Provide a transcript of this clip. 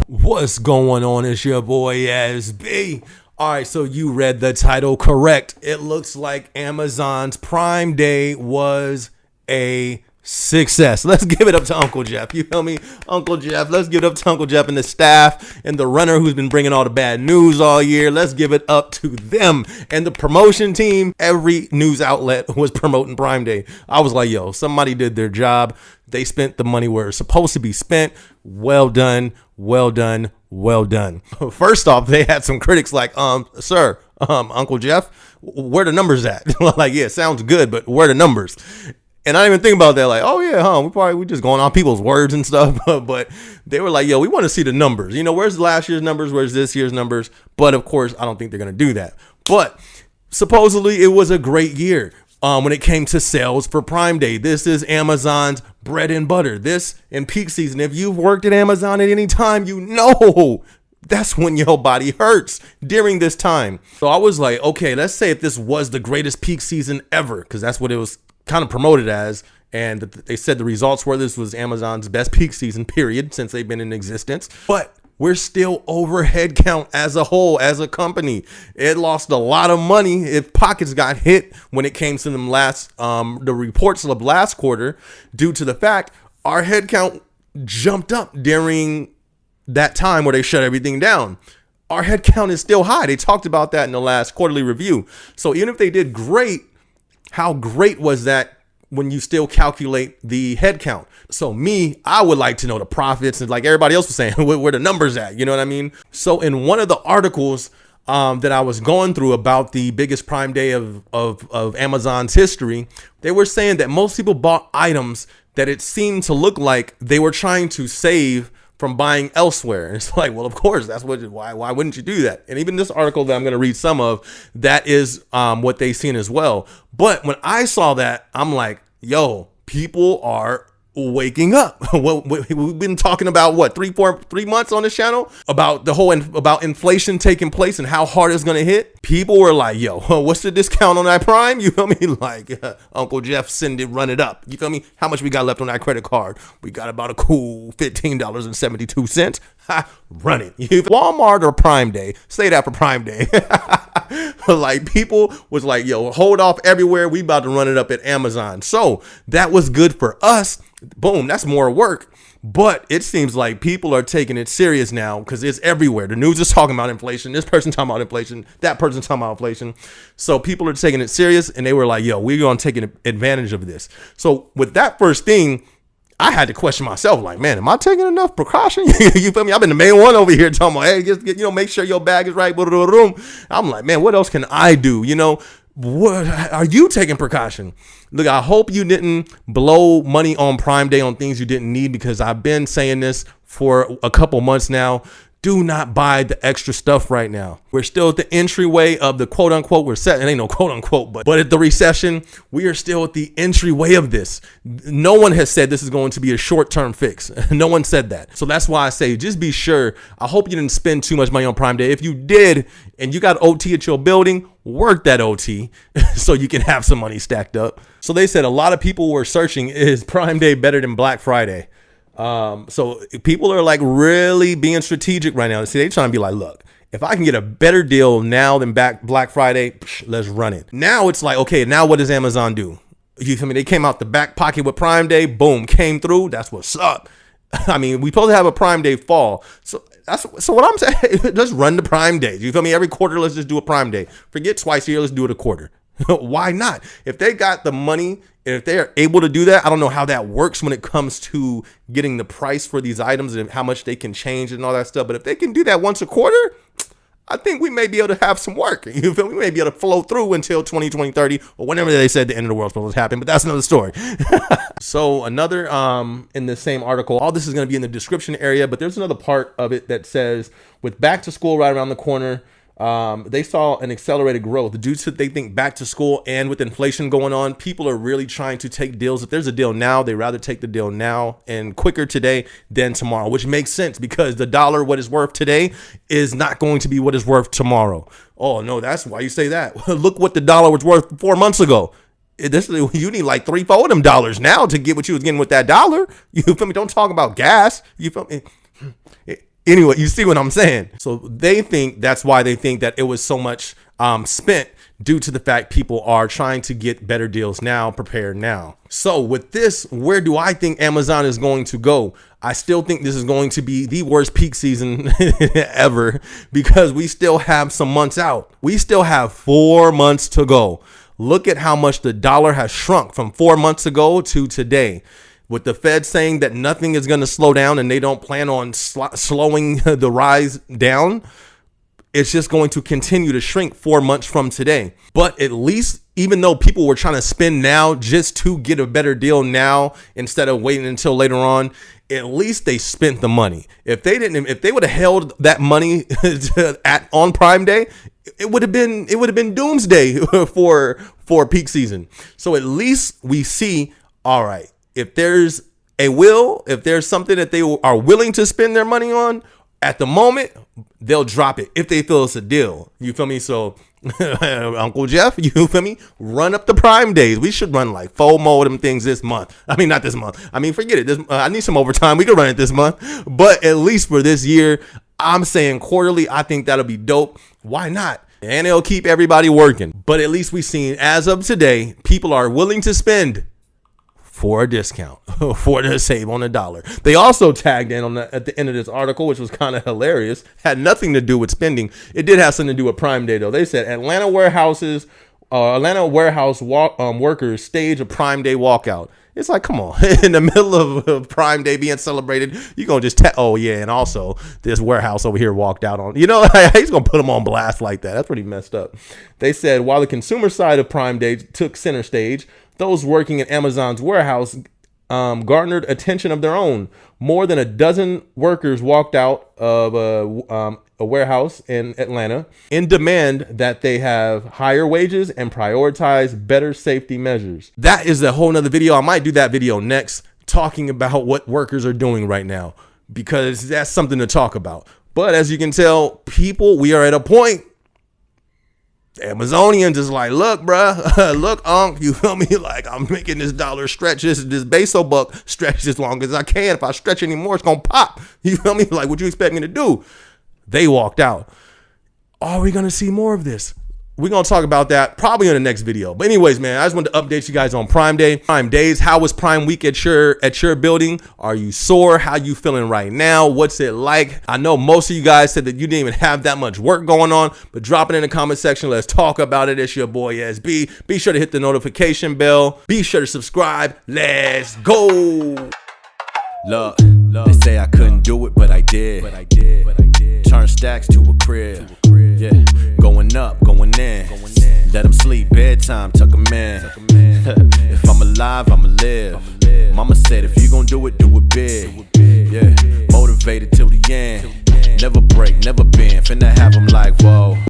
What's going on? It's your boy SB. All right, so you read the title correct. It looks like Amazon's Prime Day was a success. Let's give it up to Uncle Jeff. You feel me? Uncle Jeff. Let's give it up to Uncle Jeff and the staff and the runner who's been bringing all the bad news all year. Let's give it up to them and the promotion team. Every news outlet was promoting Prime Day. I was like, yo, somebody did their job. They spent the money where it's supposed to be spent. Well done. Well done. Well done. First off, they had some critics like, sir, Uncle Jeff, where the numbers at? Like, yeah, sounds good, but where the numbers? And I didn't even think about that. Like, oh yeah, we just going on people's words and stuff. But they were like, yo, we want to see the numbers. You know, where's last year's numbers? Where's this year's numbers? But of course, I don't think they're going to do that. But supposedly it was a great year when it came to sales for Prime Day. This is Amazon's bread and butter. This in peak season. If you've worked at Amazon at any time, you know that's when your body hurts during this time. So I was like, okay, let's say if this was the greatest peak season ever, because that's what it was kind of promoted as, and they said the results were this was Amazon's best peak season period since they've been in existence. But we're still over head count as a whole, as a company. It lost a lot of money. If pockets got hit when it came to them the reports of last quarter, due to the fact our head count jumped up during that time where they shut everything down. Our head count is still high. They talked about that in the last quarterly review. So even if they did great, how great was that when you still calculate the head count? So I would like to know the profits, and like everybody else was saying, where the numbers at, you know what I mean? So in one of the articles that I was going through about the biggest Prime Day of Amazon's history, they were saying that most people bought items that it seemed to look like they were trying to save from buying elsewhere. And it's like, well, of course, that's why wouldn't you do that? And even this article that I'm going to read some of, that is what they've seen as well. But when I saw that, I'm like, yo, people are waking up. We've been talking about 3 months on this channel about about inflation taking place and how hard it's going to hit. People were like, yo, what's the discount on that Prime? You feel me? Like, Uncle Jeff, run it up. You feel me? How much we got left on that credit card? We got about a cool $15.72. Run it. Walmart or Prime Day? Say that for Prime Day. Like, people was like, yo, hold off everywhere. We about to run it up at Amazon. So that was good for us. Boom, that's more work. But it seems like people are taking it serious now because it's everywhere. The news is talking about inflation. This person talking about inflation. That person talking about inflation. So people are taking it serious, and they were like, yo, we're going to take advantage of this. So with that first thing, I had to question myself, like, man, am I taking enough precaution? You feel me? I've been the main one over here talking about, hey, just make sure your bag is right. I'm like, man, what else can I do? What are you taking precaution? Look, I hope you didn't blow money on Prime Day on things you didn't need, because I've been saying this for a couple months now. Do not buy the extra stuff right now. We're still at the entryway of the quote unquote, it ain't no quote unquote, but at the recession, we are still at the entryway of this. No one has said this is going to be a short-term fix. No one said that. So that's why I say, just be sure. I hope you didn't spend too much money on Prime Day. If you did, and you got OT at your building, work that OT so you can have some money stacked up. So they said a lot of people were searching, is Prime Day better than Black Friday? So people are like really being strategic right now. See, they're trying to be like, look, if I can get a better deal now than Black Friday, let's run it. Now it's like, okay, now what does Amazon do? You feel me? They came out the back pocket with Prime Day, boom, came through. That's what's up. I mean, we supposed to have a Prime Day fall. So what I'm saying, let's run the Prime Day. You feel me? Every quarter, let's just do a Prime Day. Forget twice a year, let's do it a quarter. Why not? If they got the money, if they're able to do that, I don't know how that works when it comes to getting the price for these items and how much they can change and all that stuff. But if they can do that once a quarter, I think we may be able to have some work. You feel me? We may be able to flow through until 2020, 30, or whenever they said the end of the world supposed to happen. But that's another story. So another, in the same article, all this is going to be in the description area, but there's another part of it that says, with back to school right around the corner, They saw an accelerated growth due to, they think, back to school, and with inflation going on, people are really trying to take deals. If there's a deal now, they rather take the deal now and quicker today than tomorrow, which makes sense because the dollar, what is worth today, is not going to be what is worth tomorrow. Oh no, that's why you say that. Look what the dollar was worth 4 months ago. You need like 3-4 of them dollars now to get what you was getting with that dollar. You feel me? Don't talk about gas. You feel me? Anyway, you see what I'm saying? So they think that's why they think that it was so much spent, due to the fact people are trying to get better deals now, prepared now. So with this, where do I think Amazon is going to go? I still think this is going to be the worst peak season ever, because we still have some months out. We still have 4 months to go. Look at how much the dollar has shrunk from 4 months ago to today. With the Fed saying that nothing is going to slow down and they don't plan on slowing the rise down, it's just going to continue to shrink 4 months from today. But at least, even though people were trying to spend now just to get a better deal now instead of waiting until later on, at least they spent the money. If they would have held that money on Prime Day, it would have been doomsday for peak season. So at least we see, all right, if there's if there's something that they are willing to spend their money on, at the moment, they'll drop it if they feel it's a deal. You feel me? So, Uncle Jeff, you feel me? Run up the Prime Days. We should run like 4 more of them things this month. I mean, not this month. I mean, forget it. I need some overtime. We could run it this month. But at least for this year, I'm saying quarterly. I think that'll be dope. Why not? And it'll keep everybody working. But at least we've seen, as of today, people are willing to spend for a discount, for to save on a dollar. They also tagged in at the end of this article, which was kind of hilarious. Had nothing to do with spending. It did have something to do with Prime Day, though. They said Atlanta warehouse workers stage a Prime Day walkout. It's like, come on, in the middle of Prime Day being celebrated, you gonna just oh yeah, and also this warehouse over here walked out on. You know, he's gonna put them on blast like that. That's pretty messed up. They said while the consumer side of Prime Day took center stage, those working in Amazon's warehouse garnered attention of their own. More than a dozen workers walked out of a warehouse in Atlanta in demand that they have higher wages and prioritize better safety measures. That is a whole nother video. I might do that video next, talking about what workers are doing right now, because that's something to talk about. But as you can tell, people, we are at a point. Amazonians is like, look, bruh, look, you feel me? Like, I'm making this dollar stretch, this peso buck stretch as long as I can. If I stretch anymore, it's gonna pop. You feel me? Like, what you expect me to do? They walked out. Are we gonna see more of this? We're going to talk about that probably in the next video. But anyways, man, I just wanted to update you guys on Prime Day. Prime Days. How was Prime Week at your building? Are you sore? How you feeling right now? What's it like? I know most of you guys said that you didn't even have that much work going on, but drop it in the comment section. Let's talk about it. It's your boy SB. Be sure to hit the notification bell. Be sure to subscribe. Let's go. Look, they say I couldn't do it, but I did. Turn stacks to a crib. Yeah, going up, going in. Let them sleep, bedtime, tuck them in. If I'm alive, I'ma live. Mama said if you gon' do it big. Yeah, motivated till the end. Never break, never bend. Finna have them like, whoa.